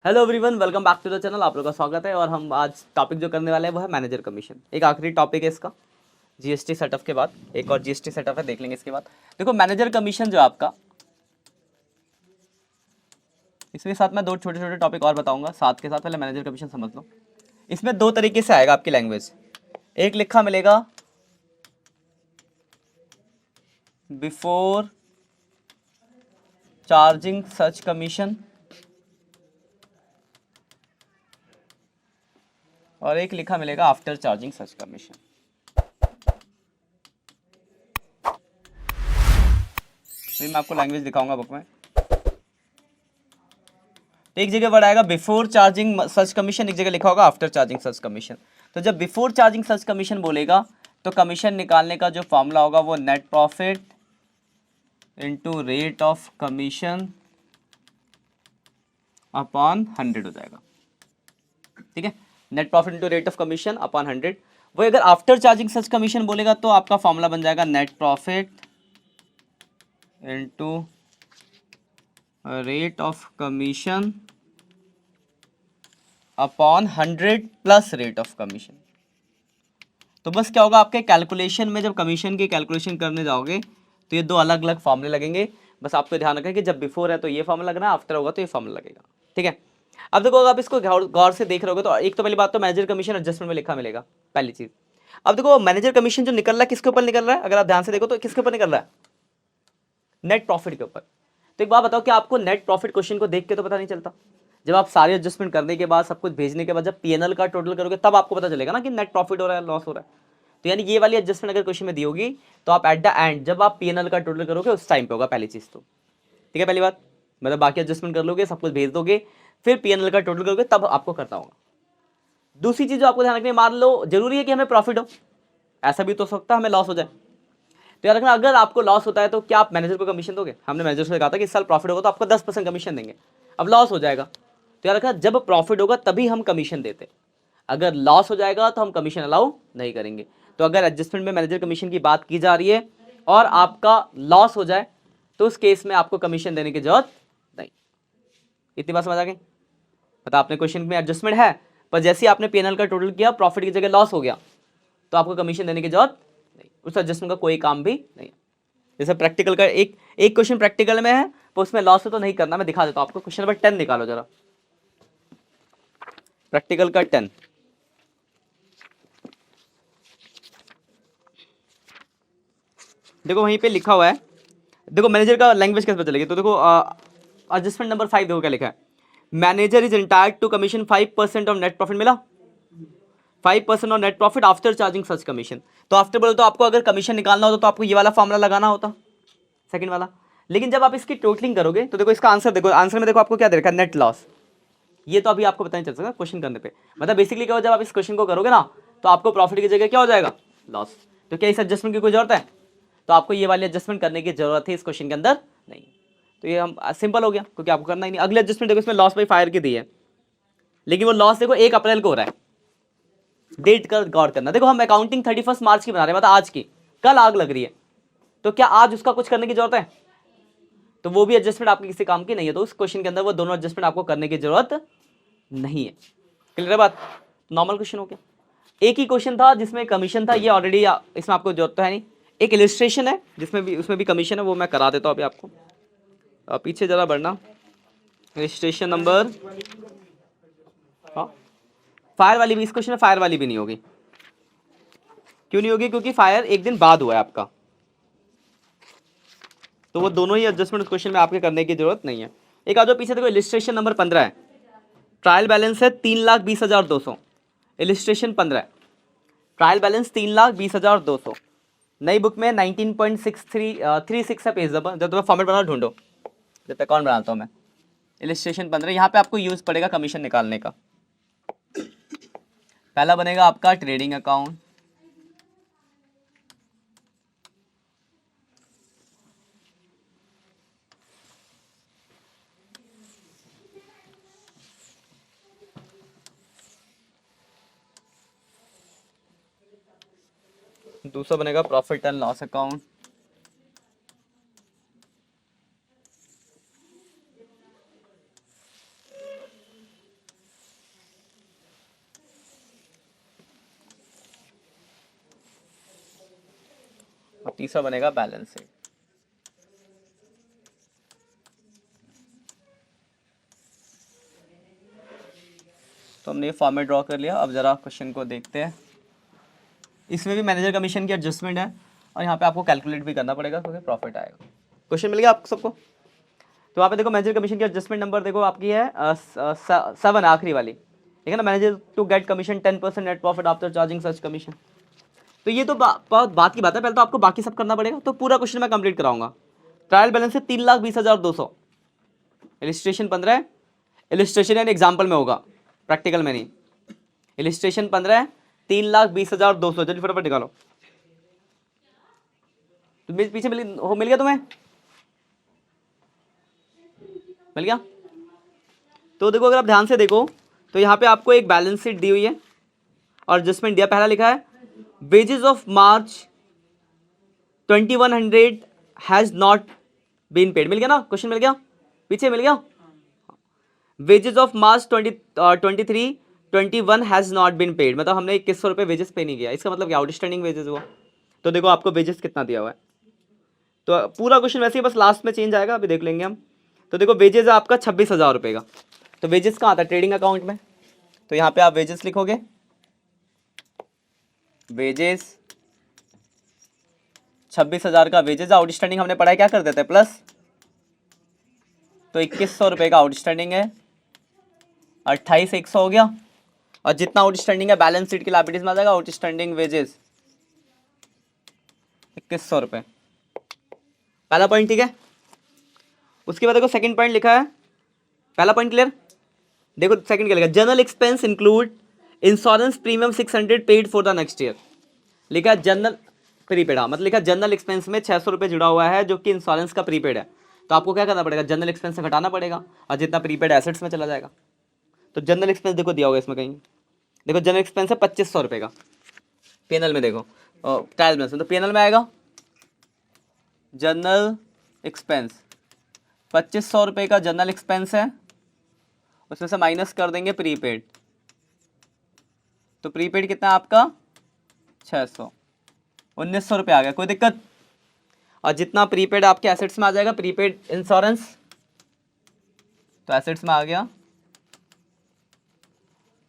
Hello everyone, welcome back to the channel. आप लोगों का स्वागत है। और हम आज टॉपिक जो करने वाले हैं वो है मैनेजर कमीशन। एक आखिरी टॉपिक है इसका, जीएसटी सेटअप के बाद एक और जीएसटी सेटअप है, देख लेंगे इसके बाद। देखो मैनेजर कमीशन जो आपका, इसके साथ मैं दो छोटे छोटे टॉपिक और बताऊंगा साथ के साथ। पहले मैनेजर कमीशन समझ लो। इसमें दो तरीके से आएगा आपकी लैंग्वेज। एक लिखा मिलेगा बिफोर चार्जिंग सच कमीशन और एक लिखा मिलेगा आफ्टर चार्जिंग सच कमीशन। मैं आपको लैंग्वेज दिखाऊंगा बुक में। तो एक जगह वर्ड आएगा बिफोर चार्जिंग सच कमीशन, एक जगह लिखा होगा आफ्टर चार्जिंग सच कमीशन। तो जब बिफोर चार्जिंग सच कमीशन बोलेगा तो कमीशन निकालने का जो फॉर्मूला होगा वो net profit into rate of commission upon 100 हो जाएगा। ठीक है, net profit into rate of commission upon 100। वही अगर आफ्टर चार्जिंग सच कमीशन बोलेगा तो आपका फॉर्मूला बन जाएगा net profit into rate of commission upon 100 plus rate of commission. तो बस क्या होगा, आपके कैलकुलेशन में जब कमीशन की कैलकुलेशन करने जाओगे तो ये दो अलग अलग फॉर्मूले लगेंगे। बस आपको ध्यान रखें कि जब बिफोर है तो ये फॉर्मूला लगना है, आफ्टर होगा तो ये फॉर्मूला लगेगा। ठीक है, अब देखो अगर आप इसको गौर से देख रहे होगे तो एक तो पहली बात तो मैनेजर कमीशन एडजस्टमेंट में लिखा मिलेगा, पहली चीज। अब देखो मैनेजर कमीशन जो निकल रहा है किसके ऊपर निकल रहा है, अगर आप ध्यान से देखो तो किसके ऊपर निकल रहा है, नेट प्रॉफिट के ऊपर। तो एक बात बताओ कि आपको नेट प्रॉफिट क्वेश्चन को देख के तो पता नहीं चलता, जब आप सारे एडजस्टमेंट करने के बाद सब कुछ भेजने के बाद जब पीएनएल का टोटल करोगे तब आपको पता चलेगा ना कि नेट प्रॉफिट हो रहा है लॉस हो रहा है। तो यानी ये वाली एडजस्टमेंट अगर क्वेश्चन में दी होगी तो आप एट द एंड जब आप पीएनएल का टोटल करोगे उस टाइम पे होगा पहली चीज। तो ठीक है, पहली बात मतलब बाकी एडजस्टमेंट कर लोगे, सब कुछ भेज दोगे, फिर पीएनएल का टोटल करोगे तब आपको करना होगा। दूसरी चीज जो आपको ध्यान रखनी, मान लो जरूरी है कि हमें प्रॉफिट हो, ऐसा भी तो हो सकता है हमें लॉस हो जाए। तो याद रखना अगर आपको लॉस होता है तो क्या आप मैनेजर को कमीशन दोगे। हमने मैनेजर से कहा था कि इस साल प्रॉफिट होगा तो आपको 10% कमीशन देंगे। अब लॉस हो जाएगा तो याद रखना जब प्रॉफिट होगा तभी हम कमीशन देते, अगर लॉस हो जाएगा तो हम कमीशन अलाउ नहीं करेंगे। तो अगर एडजस्टमेंट में मैनेजर कमीशन की बात की जा रही है और आपका लॉस हो जाए तो उस केस में आपको कमीशन देने की जरूरत नहीं। इतनी बात समझ आ गई। पता आपने क्वेश्चन में एडजस्टमेंट है, पर जैसे ही आपने पीएनएल का टोटल किया प्रॉफिट की जगह लॉस हो गया तो आपको कमीशन देने की जरूरत नहीं, उस एडजस्टमेंट का कोई काम भी नहीं। जैसे प्रैक्टिकल का एक एक क्वेश्चन प्रैक्टिकल में है तो उसमें लॉस है तो नहीं करना। मैं दिखा देता हूं आपको, क्वेश्चन नंबर 10 निकालो जरा, प्रैक्टिकल का 10। देखो वहीं पे लिखा हुआ है, देखो मैनेजर का लैंग्वेज कैसे पता चलेगी। तो देखो एडजस्टमेंट नंबर 5 देखो क्या लिखा है, manager is entitled to commission 5% of net profit. मिला 5% of net profit after charging such commission. तो आफ्टर बोले तो आपको अगर कमीशन निकालना होता तो आपको ये वाला फॉर्मूला लगाना होता, सेकंड वाला। लेकिन जब आप इसकी टोटलिंग करोगे तो देखो इसका आंसर देखो, आंसर में देखो आपको क्या दे रखा है, नेट लॉस। ये तो अभी आपको पता नहीं चल सकता क्वेश्चन करने पे। मतलब बेसिकली क्या हो, जब आप इस क्वेश्चन को करोगे ना तो आपको प्रॉफिट की जगह क्या हो जाएगा, लॉस। तो क्या इस एडजस्टमेंट की कोई जरूरत है, तो आपको ये वाली एडजस्टमेंट करने की जरूरत है इस क्वेश्चन के अंदर नहीं। तो ये हम सिंपल हो गया क्योंकि आपको करना ही नहीं। अगले एडजस्टमेंट देखो, इसमें लॉस बाई फायर की दी है, लेकिन वो लॉस देखो 1 अप्रैल को हो रहा है। डेट का गौर करना, देखो हम अकाउंटिंग 31 मार्च की बना रहे हैं, मतलब आज की। कल आग लग रही है तो क्या आज उसका कुछ करने की जरूरत है, तो वो भी एडजस्टमेंट आपके किसी काम की नहीं है। तो उस क्वेश्चन के अंदर वो दोनों एडजस्टमेंट आपको करने की जरूरत नहीं है। क्लियर है बात, नॉर्मल क्वेश्चन हो गया। एक ही क्वेश्चन था जिसमें कमीशन था, ये ऑलरेडी इसमें आपको जरूरत तो है नहीं। एक इलिस्ट्रेशन है जिसमें भी उसमें भी कमीशन है, वो मैं करा देता हूँ अभी आपको। पीछे जरा बढ़ना, इलिस्ट्रेशन नंबर, हाँ फायर वाली भी, इस क्वेश्चन में फायर वाली भी नहीं होगी। क्यों नहीं होगी, क्योंकि फायर एक दिन बाद हुआ है आपका, तो वो दोनों ही एडजस्टमेंट क्वेश्चन में आपके करने की जरूरत नहीं है। एक आ जाओ पीछे देखो, इलिस्ट्रेशन नंबर 15 है, ट्रायल बैलेंस है 3,20,200। Illustration 15 trial balance 3,20,200। नई बुक में 19.6336 है पेज नंबर। जब तुम्हें फॉर्मेट बना ढूंढो, जब तक कौन बनाता हूँ मैं। इलिस्ट्रेशन 15 यहाँ पे आपको यूज पड़ेगा कमीशन निकालने का। पहला बनेगा आपका ट्रेडिंग अकाउंट, दूसरा बनेगा प्रॉफिट एंड लॉस अकाउंट, तीसरा बनेगा बैलेंस शीट। तो हमने ये फॉर्मेट ड्रॉ कर लिया। अब जरा क्वेश्चन को देखते हैं। इसमें भी मैनेजर कमीशन की एडजस्टमेंट है और यहाँ पे आपको कैलकुलेट भी करना पड़ेगा क्योंकि प्रॉफिट आएगा। क्वेश्चन मिल गया आप सबको? तो वहाँ पे देखो मैनेजर कमीशन की एडजस्टमेंट नंबर देखो आपकी है 7 आखिरी वाली, ठीक है ना। Manager to get commission 10% net profit after charging such commission. तो ये तो बहुत बात की बात है, पहले तो आपको बाकी सब करना पड़ेगा। तो पूरा क्वेश्चन मैं कंप्लीट कराऊंगा। ट्रायल बैलेंस है 3,20,200, इलिस्ट्रेशन 15 है। इलिस्ट्रेशन यानी एग्जाम्पल में होगा, प्रैक्टिकल में नहीं। इलिस्ट्रेशन 15 है, 3,20,200। जल्दी फटाफट निकालो। तो पीछे मिल गया तुम्हें? मिल गया? तो देखो अगर आप ध्यान से देखो तो यहाँ पे आपको एक बैलेंस शीट दी हुई है और एडजस्टमेंट दिया। पहला लिखा है wages of March 2100 has not been paid. मिल गया ना? क्वेश्चन मिल गया? पीछे मिल गया? Wages of March 21 has not been paid, मतलब हमने 2100 रुपये वेजेस पे नहीं किया। इसका मतलब क्या? आउटस्टैंडिंग वेजेस हुआ। तो देखो आपको वेजेस कितना दिया हुआ है। तो पूरा क्वेश्चन वैसे ही बस लास्ट में चेंज आएगा, अभी देख लेंगे हम। तो देखो वेजेस है आपका 26,000 रुपये का। तो वेजेस कहाँ आता है? ट्रेडिंग अकाउंट में। तो यहाँ पे आप वेजेस लिखोगे, वेजेस 26,000 का वेजेस। आउटस्टैंडिंग हमने पढ़ा है क्या कर देते हैं? प्लस। तो 2100 रुपये का आउटस्टैंडिंग है, 28,100 हो गया। और जितना आउटस्टैंडिंग है बैलेंस शीट की लायबिलिटीज में आ जाएगा। आउटस्टैंडिंग वेजेस 2100 रुपये, पहला पॉइंट, ठीक है। उसके बाद देखो सेकंड पॉइंट लिखा है। पहला पॉइंट क्लियर? देखो सेकंड क्या लिखा? General expense include insurance premium 600 paid for the next year. लिखा जनरल प्रीपेड, हाँ मतलब लिखा जनरल एक्सपेंस में 600 रुपये जुड़ा हुआ है जो कि इंश्योरेंस का प्रीपेड है। तो आपको क्या करना पड़ेगा? जनरल एक्सपेंस से घटाना पड़ेगा और जितना प्रीपेड एसेट्स में चला जाएगा। तो जनरल एक्सपेंस देखो दिया होगा इसमें कहीं, देखो जनरल एक्सपेंस है 2500 रुपये का। पीएनएल में देखो ट्रायल बैलेंस में, तो पीएनएल में आएगा जनरल एक्सपेंस 2500 रुपये का जनरल एक्सपेंस है, उसमें से माइनस कर देंगे प्रीपेड। तो प्रीपेड कितना है आपका? 600, 1900 रुपये आ गया। कोई दिक्कत? और जितना प्रीपेड आपके एसेट्स में आ जाएगा, प्रीपेड इंश्योरेंस, तो एसेट्स में आ गया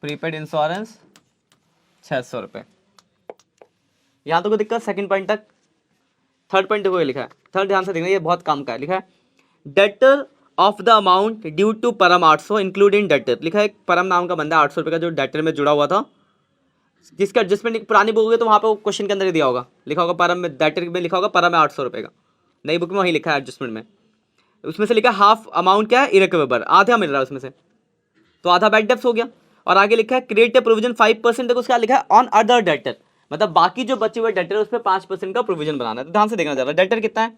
प्रीपेड इंश्योरेंस 600 रुपये। यहाँ तो कोई दिक्कत? सेकंड पॉइंट तक। थर्ड पॉइंट देखो ये लिखा है, थर्ड ध्यान से देखना, ये बहुत काम का है। लिखा है debtor of the amount due to Param 800 including debtor. लिखा है परम नाम का बंदा 800 रुपये का जो डेटर में जुड़ा हुआ था, जिसका एडजस्टमेंट पुरानी बुक होगी तो वहाँ पे क्वेश्चन के अंदर ही दिया होगा, लिखा होगा परम में, डेटर में लिखा होगा परम है 800 रुपये का। नई बुक में वही लिखा है एडजस्टमेंट में। उसमें से लिखा हाफ अमाउंट क्या है? इरेकवेबल, आधा मिल रहा है उसमें से, तो आधा बैड डेप्स हो गया। और आगे लिखा है क्रिएट ए प्रोविजन 5%। देखो उसका लिखा है ऑन अदर डेटर, मतलब बाकी जो बचे हुए डेटर है उस पर 5% का प्रोविजन बनाना है। तो ध्यान से देखना जरा, डेटर कितना है?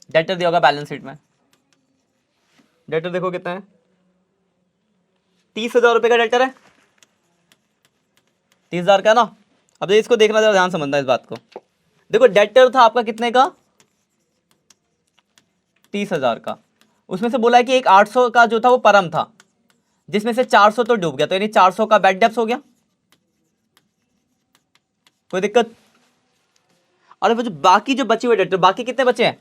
डेटर दिया होगा बैलेंस शीट में। डेटर देखो कितना है? 30,000 रुपये का डेटर है, 30,000 का ना। अब इसको देखना जरा, ध्यान समझना इस बात को। देखो डेटर था आपका कितने का? 30,000 का। उसमें से बोला है कि एक 800 का जो था वो परम था, जिसमें से 400 तो डूब गया, तो यानी 400 का बैड डेप्स हो गया। कोई दिक्कत? और वो जो बाकी जो बचे हुए डेटर, बाकी कितने बचे हैं,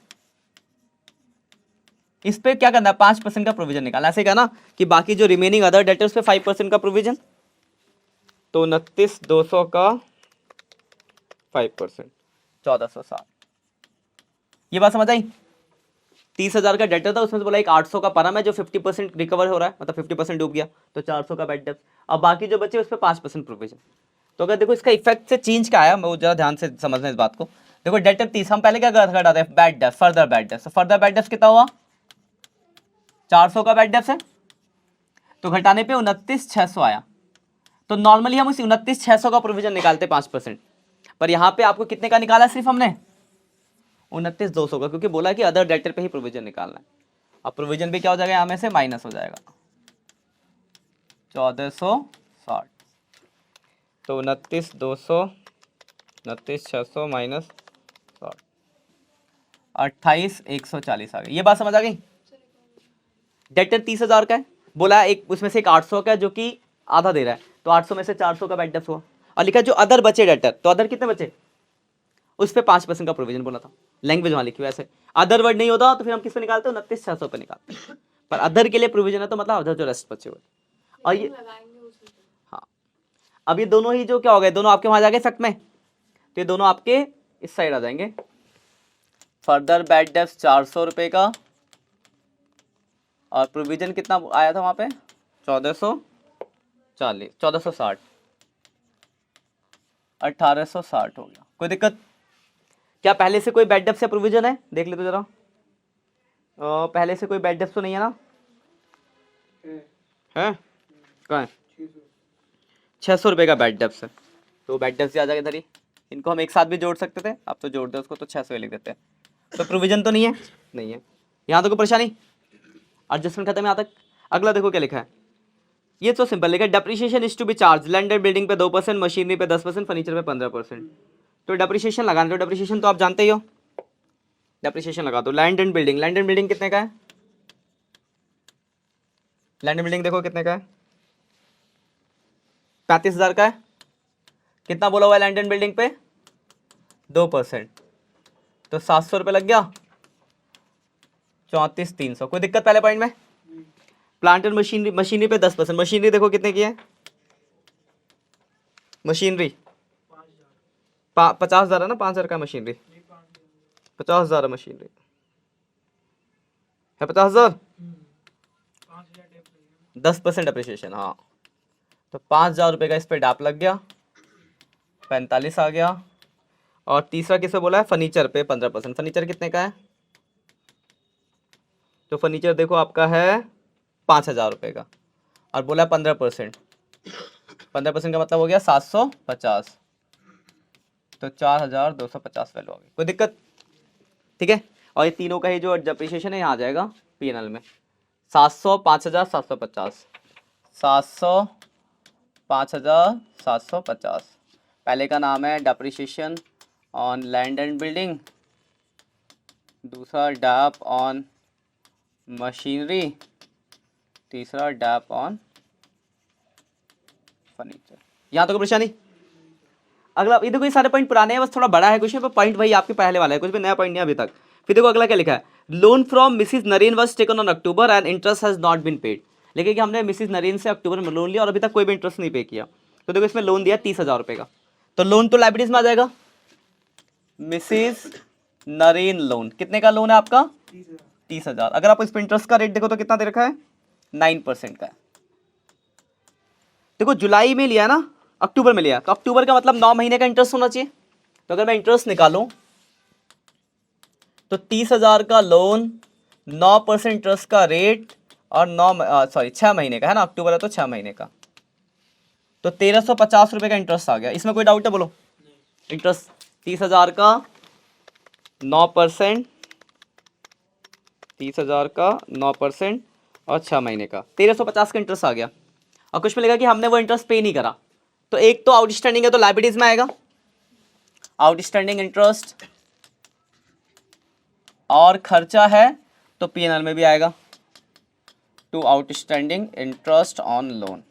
इस पे क्या करना है? 5% का प्रोविजन निकालना। ऐसे कहा ना कि बाकी जो रिमेनिंग अदर डेटर्स पे 5% का प्रोविजन, तो 29,200 का 5%, 1460। ये बात समझ आई? 30,000 का डेटर था, उसमें से बोला एक 800 का परम है जो 50% रिकवर हो रहा है, मतलब 50% डूब गया, तो 400 का बैड डेप्ट। अब बाकी जो बचे उस पर 5% प्रोविजन। तो अगर देखो इसका इफेक्ट से चेंज क्या आया, मैं जरा ध्यान से समझना इस बात को। देखो डेटर 30, हम पहले क्या घटाते हैं? बैड डेप्ट, फर्दर बैड डेप्ट। फर्दर बैड डेप्ट कितना हुआ? 400 का बैड डेप्ट है, तो घटाने पे 29,600 आया। तो नॉर्मली हम उस 29,600 का प्रोविजन निकालते 5%, पर यहाँ पे आपको कितने का निकाला सिर्फ हमने? 29,200 का, क्योंकि बोला कि अदर डेटर पे ही प्रोविजन निकालना है। अब प्रोविजन भी क्या हो जाएगा? यहाँ में से माइनस हो जाएगा 1460। तो 29,200, 29,600 माइनस 28,140 आ गई। ये बात समझ आ गई? डेटर 30,000 का है, बोला एक उसमें से एक 800 का है जो कि आधा दे रहा है, तो 800 में से 400 का बैड डेप्ट हुआ। और लिखा जो अदर बचे डेटर, तो अदर कितने बचे? उस पर 5% का प्रोविजन बोला था, लैंग्वेज वहाँ लिखी हुई ऐसे। अदर वर्ड नहीं होता तो फिर हम किस पे निकालते हैं, 29,600 पे निकालते हैं, पर अदर के लिए प्रोविजन है तो मतलब अदर जो रेस्ट बचे हुए। और ये हाँ, अब ये दोनों ही जो क्या हो गए, दोनों आपके वहाँ जाके इफेक्ट में, तो ये दोनों आपके इस साइड आ जाएंगे। फर्दर बैड डेब्ट 400 रुपये का, और प्रोविजन कितना आया था वहाँ पे, 1440, 1460, 1860 हो गया। कोई दिक्कत? क्या पहले से कोई बैड डेब्ट से प्रोविजन है, देख ले तो जरा। पहले से कोई बैड डेब्ट तो नहीं है ना? है कहाँ है? 600 रुपये का बैड डेब्ट है, तो बैड डेब्ट आ जाएगा इधर ही। इनको हम एक साथ भी जोड़ सकते थे, अब तो जोड़ दे उसको, तो 600 लिख देते हैं। तो प्रोविजन तो नहीं है, नहीं है। यहाँ तो कोई परेशानी, एडजस्टमेंट खत्म। यहाँ तक अगला देखो क्या लिखा है, ये तो सिंपल लिखा है, depreciation is to be charge land and building पे 2%, मशीनरी पे 10%, फर्नीचर पे 15%। तो डेप्रिसिएशन लगाना, तो डेप्रिसिएशन तो आप जानते ही हो, डेप्रिसिएशन लगा दो। Land and building, land and building कितने का है, लैंड एंड बिल्डिंग देखो कितने का है, 35,000 का है। कितना बोला हुआ है लैंड एंड बिल्डिंग पे, 2%, तो 700 रुपये लग गया, 34,300। कोई दिक्कत पहले पॉइंट में? प्लांट एंड मशीनरी, मशीनरी पे 10%, मशीनरी देखो कितने की है, मशीनरी 50,000 है ना, 5,000 का मशीनरी, 50,000 है मशीनरी, है 50,000, 10% अप्रिसिएशन, हाँ। तो 5,000 रुपये का इस पर डाप लग गया, 45 आ गया। और तीसरा किसे बोला है, फर्नीचर पे 15%। फर्नीचर कितने का है, तो फर्नीचर देखो आपका है 5,000 रुपये का, और बोला 15%, 15% का मतलब हो गया 750, तो 4,250 वैल्यू आ गई। कोई दिक्कत? ठीक है। और ये तीनों का ही जो डेप्रिसिएशन है यहाँ आ जाएगा पीएनएल में, 700, 5,000, 750, 700, 5,000, 750। पहले का नाम है depreciation on land and building, दूसरा डैप ऑन मशीनरी, तीसरा डैप ऑन फर्नीचर। यहाँ तो कोई परेशानी? अगला ये देखो, ये सारे पॉइंट पुराने हैं, बस थोड़ा बड़ा है क्वेश्चन, पर पॉइंट वही आपके पहले वाला है, कुछ भी नया पॉइंट नहीं अभी तक। फिर देखो अगला क्या लिखा है, loan from Mrs Naren was taken on October and interest has not been paid. लेकिन कि हमने मिसिज नरेन से अक्टूबर में लोन लिया और अभी तक कोई भी इंटरेस्ट नहीं पे किया, तो देखो इसमें लोन दिया 30,000 रुपये का, तो लोन तो लाइबिलिटीज में आ जाएगा। मिसिज नरेन लोन, कितने का लोन है आपका, 30,000। अगर आप इस पर इंटरेस्ट का रेट देखो तो कितना दे रखा है, 9% का है। देखो जुलाई में लिया ना, अक्टूबर में लिया, तो अक्टूबर का मतलब 9 महीने का इंटरेस्ट होना चाहिए। तो अगर मैं इंटरेस्ट निकालूं तो 30,000 का लोन, 9% इंटरेस्ट का रेट, और 6 महीने का है ना, अक्टूबर है तो 6 महीने का, तो 1,350 रुपये का इंटरेस्ट आ गया। इसमें कोई डाउट है बोलो? इंटरेस्ट 30,000 का 9%, 30,000 का 9% और 6 महीने का 1,350 का इंटरेस्ट आ गया। और कुछ में लगा कि हमने वो इंटरेस्ट पे नहीं करा, तो एक तो आउटस्टैंडिंग है तो लायबिलिटीज में आएगा, आउटस्टैंडिंग इंटरेस्ट, और खर्चा है तो पीएनएल में भी आएगा, to outstanding interest on loan.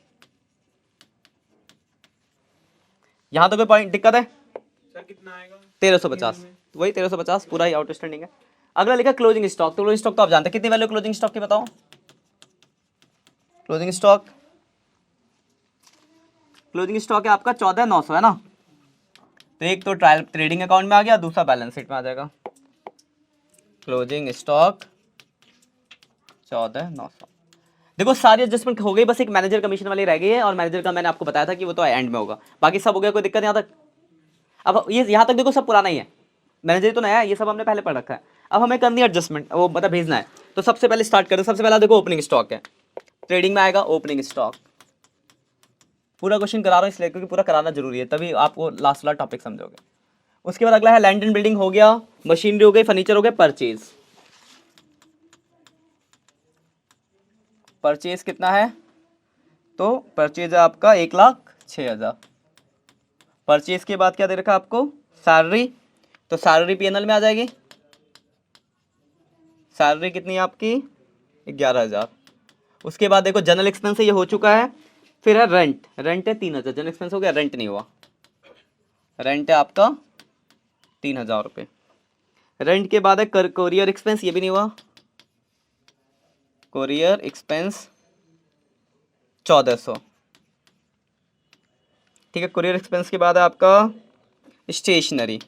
यहां तो कोई पॉइंट दिक्कत है? सर कितना आएगा, 1,350, वही 1,350 पूरा ही आउटस्टैंडिंग है। अगला लिखा क्लोजिंग स्टॉक, तो क्लोजिंग स्टॉक तो आप जानते हैं, कितनी वैल्यू क्लोजिंग स्टॉक की बताओ, क्लोजिंग स्टॉक, क्लोजिंग स्टॉक है आपका 14,900 है ना, तो एक तो ट्रायल ट्रेडिंग अकाउंट में आ गया, दूसरा बैलेंस शीट में आ जाएगा। Closing stock 14,900। देखो सारी एडजस्टमेंट हो गई, बस एक मैनेजर कमीशन वाली रह गई है, और मैनेजर का मैंने आपको बताया था कि वो तो एंड में होगा, बाकी सब हो गया। कोई दिक्कत यहाँ तक? अब ये यहाँ तक देखो सब पुराना ही है, मैनेजर तो नया है, ये सब हमने पहले पढ़ रखा है। अब हमें करनी है एडजस्टमेंट, वो मतलब भेजना है, तो सबसे पहले स्टार्ट करें। सबसे पहला देखो ओपनिंग स्टॉक है, ट्रेडिंग में आएगा ओपनिंग स्टॉक। पूरा क्वेश्चन करा रहा हूँ इसलिए क्योंकि पूरा कराना जरूरी है, तभी आपको लास्ट वाला टॉपिक समझोगे। उसके बाद अगला है लैंड एंड बिल्डिंग हो गया, मशीनरी हो गई, फर्नीचर हो गया, परचेज। परचेज कितना है, तो परचेज है आपका 1,06,000। परचेज के बाद क्या दे रखा है आपको, सैलरी, तो सैलरी पीएनएल में आ जाएगी। सैलरी कितनी है आपकी, 11,000। उसके बाद देखो जनरल एक्सपेंस ये हो चुका है, फिर है रेंट, रेंट है 3,000, जनरल एक्सपेंस हो गया, रेंट नहीं हुआ, रेंट है आपका 3,000 रुपये। रेंट के बाद है कोरियर एक्सपेंस, ये भी नहीं हुआ, कोरियर एक्सपेंस 1400। ठीक है, कोरियर एक्सपेंस के बाद है आपका स्टेशनरी,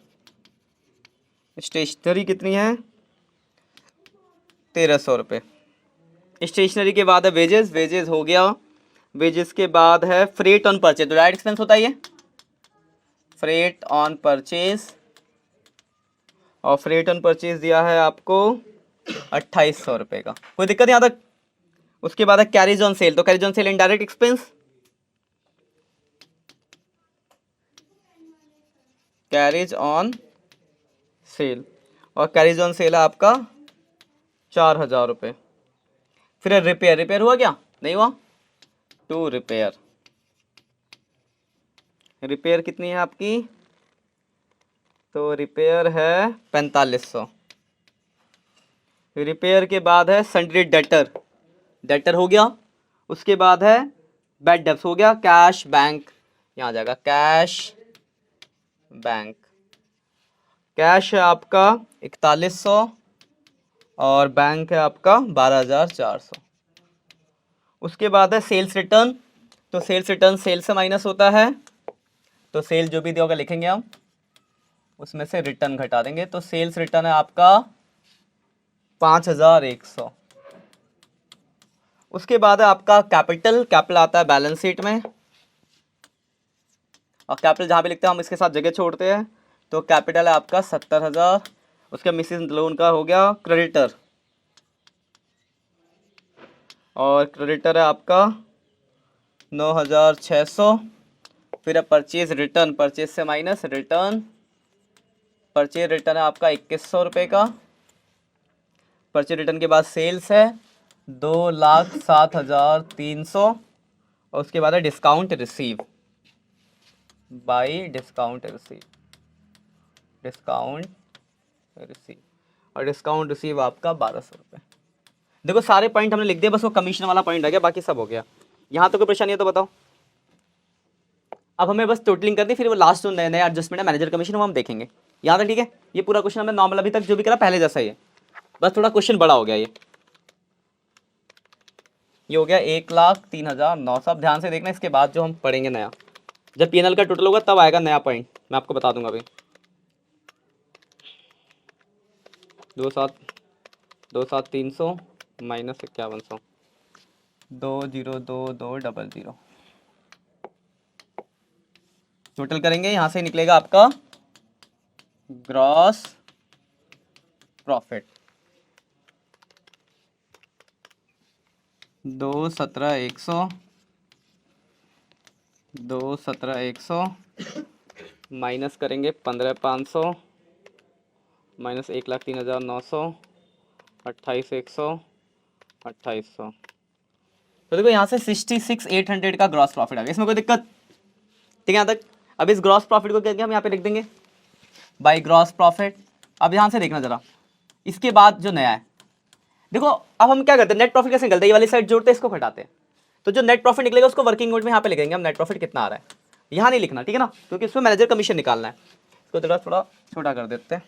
स्टेशनरी कितनी है 1300 रुपये। स्टेशनरी के बाद है वेजेस, वेजेस हो गया। वेजेस के बाद है फ्रेट ऑन परचेज, तो डायरेक्ट एक्सपेंस होता है ये, फ्रेट ऑन परचेज, और फ्रेट ऑन परचेज दिया है आपको 2800 रुपये का, कोई दिक्कत यहाँ तक। उसके बाद है कैरेज ऑन सेल, तो carriage on sale indirect expense, carriage on sale, और कैरेज ऑन सेल है आपका 4000 रुपये। फिर रिपेयर, रिपेयर हुआ क्या, नहीं हुआ, टू रिपेयर, रिपेयर कितनी है आपकी, तो रिपेयर है 4500। रिपेयर के बाद है सन्ड्री डेटर, डेटर हो गया। उसके बाद है बैड डेब्ट्स हो गया, कैश बैंक, यहाँ जाएगा कैश बैंक, कैश है आपका 4100 और बैंक है आपका 12400। उसके बाद है सेल्स रिटर्न, तो सेल्स रिटर्न सेल से माइनस होता है, तो सेल जो भी दिया होगा लिखेंगे हम, उसमें से रिटर्न घटा देंगे, तो सेल्स रिटर्न है आपका 5100। उसके बाद है आपका कैपिटल, कैपिटल आता है बैलेंस शीट में, और कैपिटल जहाँ भी लिखते हैं हम इसके साथ जगह छोड़ते हैं, तो कैपिटल है आपका 70,000। उसके मिसिस लोन का हो गया क्रेडिटर, और क्रेडिटर है आपका 9600। फिर है परचेज रिटर्न, परचेज से माइनस रिटर्न, परचेज रिटर्न है आपका 2100 रुपये का। परचेज रिटर्न के बाद सेल्स है 2,07,300, और उसके बाद है discount receive, by discount receive, discount receive, और डिस्काउंट रिसीव आपका 1200 रुपये। देखो सारे पॉइंट हमने लिख दिए, बस वो कमीशन वाला पॉइंट रह गया, बाकी सब हो गया। यहाँ तो कोई परेशानी है तो बताओ। अब हमें बस टोटलिंग करनी, फिर वो लास्ट जो नया एडजस्टमेंट है मैनेजर कमीशन, वो हम देखेंगे। यहाँ तक ठीक है, ये पूरा क्वेश्चन हमने नॉर्मल अभी तक जो भी करा पहले जैसा ही है, बस थोड़ा क्वेश्चन बड़ा हो गया। ये हो गया 1,03,900। अब ध्यान से देखना, इसके बाद जो हम पढ़ेंगे नया, जब पीएनएल का टोटल होगा तब आएगा नया पॉइंट, मैं आपको बता दूंगा अभी। 2,7,300 माइनस 5100, 202200 टोटल करेंगे, यहाँ से निकलेगा आपका ग्रॉस प्रॉफिट 2,17,100 माइनस करेंगे 15,500 माइनस 1,03,900, 28,100, 2800। तो देखो यहाँ से 66,800 का ग्रॉस प्रॉफिट आ गया, इसमें कोई दिक्कत, ठीक है यहाँ तक। अब इस ग्रॉस प्रॉफिट को क्या हम यहाँ पे लिख देंगे बाई ग्रॉस प्रॉफिट। अब यहाँ से देखना जरा, इसके बाद जो नया है, देखो अब हम क्या करते हैं, नेट प्रॉफिट कैसे निकलता है, ये वाली साइड जोड़ते हैं, इसको घटाते हैं, तो जो नेट प्रॉफिट निकलेगा उसको वर्किंग नोट में यहाँ पे लिखेंगे हम, नेट प्रॉफिट कितना आ रहा है, यहाँ नहीं लिखना, ठीक है ना, क्योंकि इसमें मैनेजर कमीशन निकालना है। इसको थोड़ा छोटा कर देते हैं,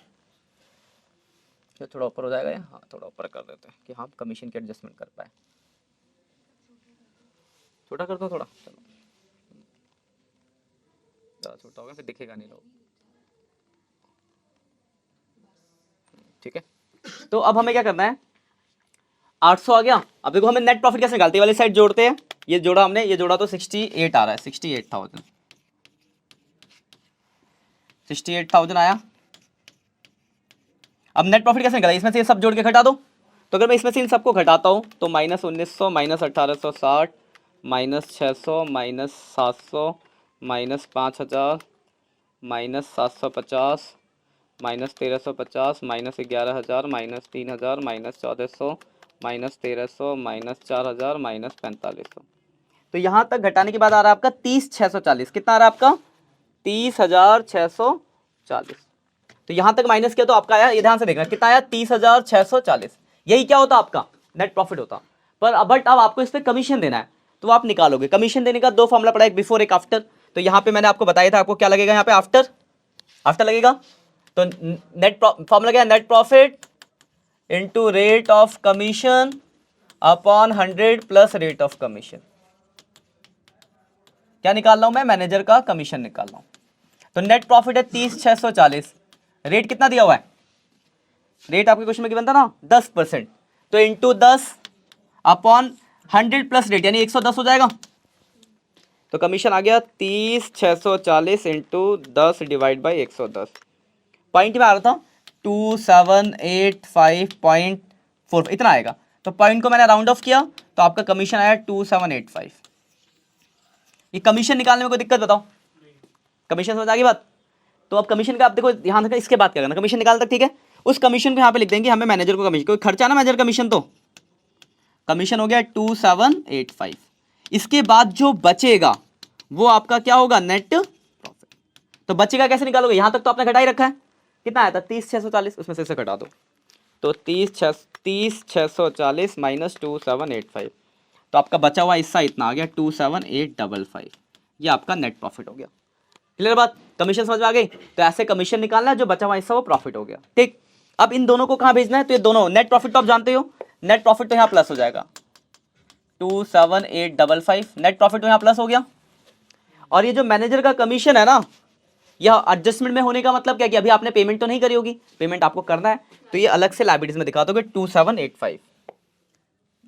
थोड़ा ऊपर हो जाएगा, हाँ थोड़ा ऊपर कर देते हैं कि हाँ कमीशन की एडजस्टमेंट कर पाए, छोटा कर दो थोड़ा, चलो ज़्यादा छोटा होगा फिर दिखेगा नहीं लोग, ठीक है। तो अब हमें क्या करना है, 800 आ गया। अब देखो हमें नेट प्रॉफिट कैसे निकालते हैं, वाली साइड जोड़ते हैं, ये जोड़ा हमने, ये जोड़ा तो 68 आ रहा है, 68,000 आया। अब नेट प्रॉफिट कैसे निकाला, इसमें से ये सब जोड़ के घटा दो, तो अगर मैं इसमें से इन सबको घटाता हूँ तो minus 1900 minus 1860 minus 600 minus 700 minus 5000 minus 750 minus 1350 minus 11,000 minus 3,000 minus 1,400 minus 1,300 minus 4,000 minus 4,500। तो यहाँ तक घटाने के बाद आ रहा है आपका 30,640, कितना आ रहा है आपका 30,640। तो यहाँ तक माइनस किया तो आपका आया, ये ध्यान से देखना कितना आया 30,640, यही क्या होता आपका नेट प्रॉफिट होता। पर बट अब आपको इस पर कमीशन देना है, तो आप निकालोगे, कमीशन देने का दो फॉर्मूला पड़ा है, एक बिफोर एक आफ्टर। तो यहाँ पे मैंने आपको बताया था, आपको क्या लगेगा यहाँ पे आफ्टर लगेगा, तो नेट फॉर्मूला क्या है, net profit into rate of commission upon 100 plus rate of commission. क्या निकाल रहा हूं मैं, मैनेजर का कमीशन निकाल रहा हूं। तो नेट प्रॉफिट है 30,640, रेट कितना दिया हुआ है, रेट आपके क्वेश्चन में गिवन था ना 10%, तो इंटू 10 अपॉन 100 प्लस रेट यानी 110 हो जाएगा। तो कमीशन आ गया 30,640 इंटू 10 डिवाइड बाई 110। पॉइंट में आ रहा था 2785.4 इतना आएगा। तो पॉइंट को मैंने राउंड ऑफ किया तो आपका कमीशन आया 2785। ये कमीशन निकालने में कोई दिक्कत बताओ, कमीशन समझ आ गई बात। तो अब कमीशन का आप देखो ध्यान रखना, इसके बाद क्या करना, कमीशन निकाल तक ठीक है, उस कमीशन को यहाँ पे लिख देंगे, हमें मैनेजर को कमीशन, कोई खर्चा ना मैनेजर कमीशन, तो कमीशन हो गया 2785। इसके बाद जो बचेगा वो आपका क्या होगा, नेट प्रॉफिट। तो बचेगा कैसे निकालोगे, यहां तक तो आपने घटा ही रखा है, कितना आया था 30,640, उसमें से घटा दो, तो 30,640 माइनस 2785, तो आपका बचा हुआ हिस्सा इतना आ गया 27,855। ये आपका नेट प्रॉफिट हो गया। क्लियर बात, कमीशन समझ में आ गई। तो ऐसे कमीशन निकालना है, जो बचा हुआ हिस्सा वो प्रॉफिट हो गया। ठीक, अब इन दोनों को कहां भेजना है, तो ये दोनों नेट प्रॉफिट तो आप जानते हो, नेट प्रॉफिट तो यहां प्लस हो जाएगा 27,855, नेट प्रॉफिट तो यहां प्लस हो गया। और ये जो मैनेजर का कमीशन है ना, यह एडजस्टमेंट में होने का मतलब क्या, कि अभी आपने पेमेंट तो नहीं करी होगी, पेमेंट आपको करना है, तो ये अलग से लायबिलिटीज में दिखा दोगे 2785,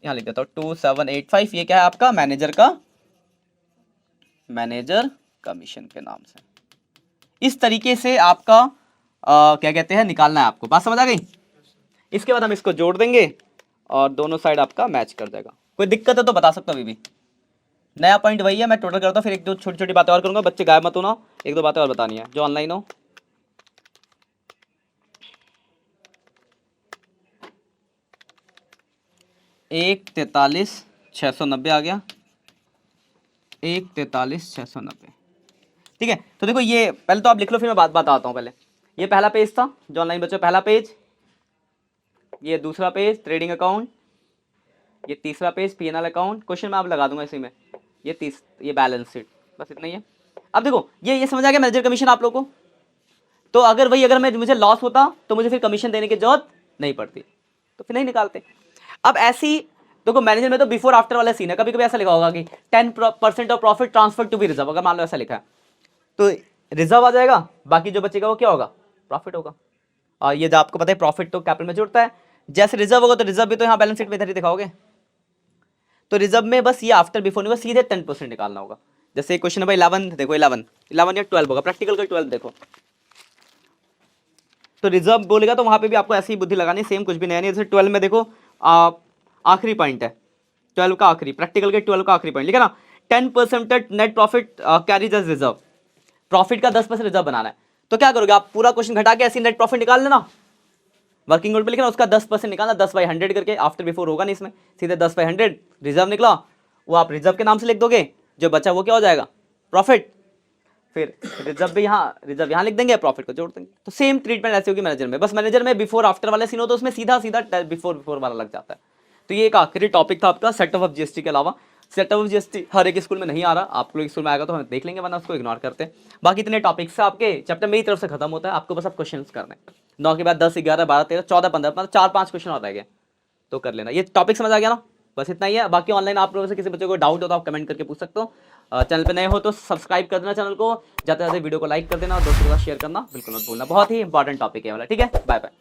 यहां लिख देता हूं 2785। ये क्या है आपका मैनेजर का, मैनेजर कमीशन के नाम से। इस तरीके से आपका क्या कहते हैं निकालना है आपको, बात समझ आ गई। इसके बाद हम इसको जोड़ देंगे और दोनों साइड आपका मैच कर जाएगा। कोई दिक्कत है तो बता सकता हूं अभी भी। नया पॉइंट वही है, मैं टोटल करता हूँ, फिर एक दो छोटी छोटी बातें और करूंगा, बच्चे गायब मत होना, एक दो बातें और बतानी है जो ऑनलाइन हो। एक 43,690 आ गया, 1,43,690, ठीक है। तो देखो ये पहले तो आप लिख लो, फिर मैं बात बताता हूँ। पहले ये पहला पेज था जो ऑनलाइन बच्चों, पहला पेज, ये दूसरा पेज ट्रेडिंग अकाउंट, ये तीसरा पेज P&L अकाउंट, क्वेश्चन मैं आप लगा दूंगा इसी में, ये बैलेंस शीट, बस इतना ही है। अब देखो ये समझ आ गया मैनेजर कमीशन आप लोगों को। तो अगर वही अगर मुझे लॉस होता तो मुझे फिर कमीशन देने की जरूरत नहीं पड़ती, तो फिर नहीं निकालते। अब ऐसी देखो मैनेजर में तो बिफोर आफ्टर वाला सीन है, कभी कभी ऐसा लिखा होगा कि 10% of profit transfer to be reserve, अगर मान लो ऐसा लिखा है तो रिजर्व आ जाएगा, बाकी जो बचेगा वो क्या होगा, प्रॉफिट होगा। और ये जो आपको पता है प्रॉफिट तो कैपिटल में जुड़ता है, जैसे रिजर्व होगा तो रिजर्व भी तो यहाँ बैलेंस शीट में इधर ही दिखाओगे। तो रिजर्व में बस ये आफ्टर बिफोर नहीं होगा, सीधे 10% निकालना होगा। जैसे क्वेश्चन नंबर 11 देखो, 11 या 12 होगा, प्रैक्टिकल का 12 देखो, तो रिजर्व बोलेगा तो वहां पे भी आपको ऐसी ही बुद्धि लगानी, सेम कुछ भी नया नहीं। जैसे 12 में देखो आखिरी पॉइंट है 12 का आखिरी, प्रैक्टिकल के 12 का आखिरी पॉइंट लिखा ना, 10% net profit carries as reserve, profit का 10% रिजर्व बनाना है। तो क्या करोगे आप, पूरा क्वेश्चन घटा के ऐसी नेट प्रॉफिट निकाल लेना, वर्किंग नोट पे लिखना, उसका 10% निकालना, 10/100 करके, आफ्टर बिफोर होगा नहीं इसमें, सीधे 10/100 रिजर्व निकला, वो आप रिजर्व के नाम से लिख दोगे, जो बचा वो क्या हो जाएगा, प्रॉफिट। फिर रिजर्व भी रिजर्व यहाँ लिख देंगे, प्रॉफिट को जोड़ देंगे। तो सेम ट्रीटमेंट ऐसी होगी मैनेजर में, बस मैनेजर में बिफोर आफ्टर वाले सीन हो तो उसमें सीधा बिफोर वाला लग जाता है। तो ये एक आखिरी टॉपिक था आपका सेटअप ऑफ जीएसटी के अलावा। सेटअप ऑफ जीएसटी हर एक स्कूल में नहीं आ रहा, आप लोग स्कूल में आएगा तो हम देख लेंगे, वरना उसको इग्नोर करते हैं। बाकी इतने टॉपिक्स से आपके चैप्टर मेरी तरफ से खत्म होता है, आपको बस अब क्वेश्चन करने 9 के बाद 10, 11, 12, 13, 14, 15, मतलब 4-5 क्वेश्चन और रह गए, तो कर लेना। ये टॉपिक समझ आ गया ना, बस इतना ही है। बाकी ऑनलाइन आप लोगों से किसी बच्चे को डाउट हो तो आप कमेंट करके पूछ सकते हो। चैनल पे नए हो तो सब्सक्राइब कर देना चैनल को, ज़्यादा से ज़्यादा वीडियो को लाइक कर देना और दोस्तों के साथ शेयर करना बिल्कुल मत भूलना। बहुत ही इंपॉर्टेंट टॉपिक है वाला, ठीक है। Bye bye.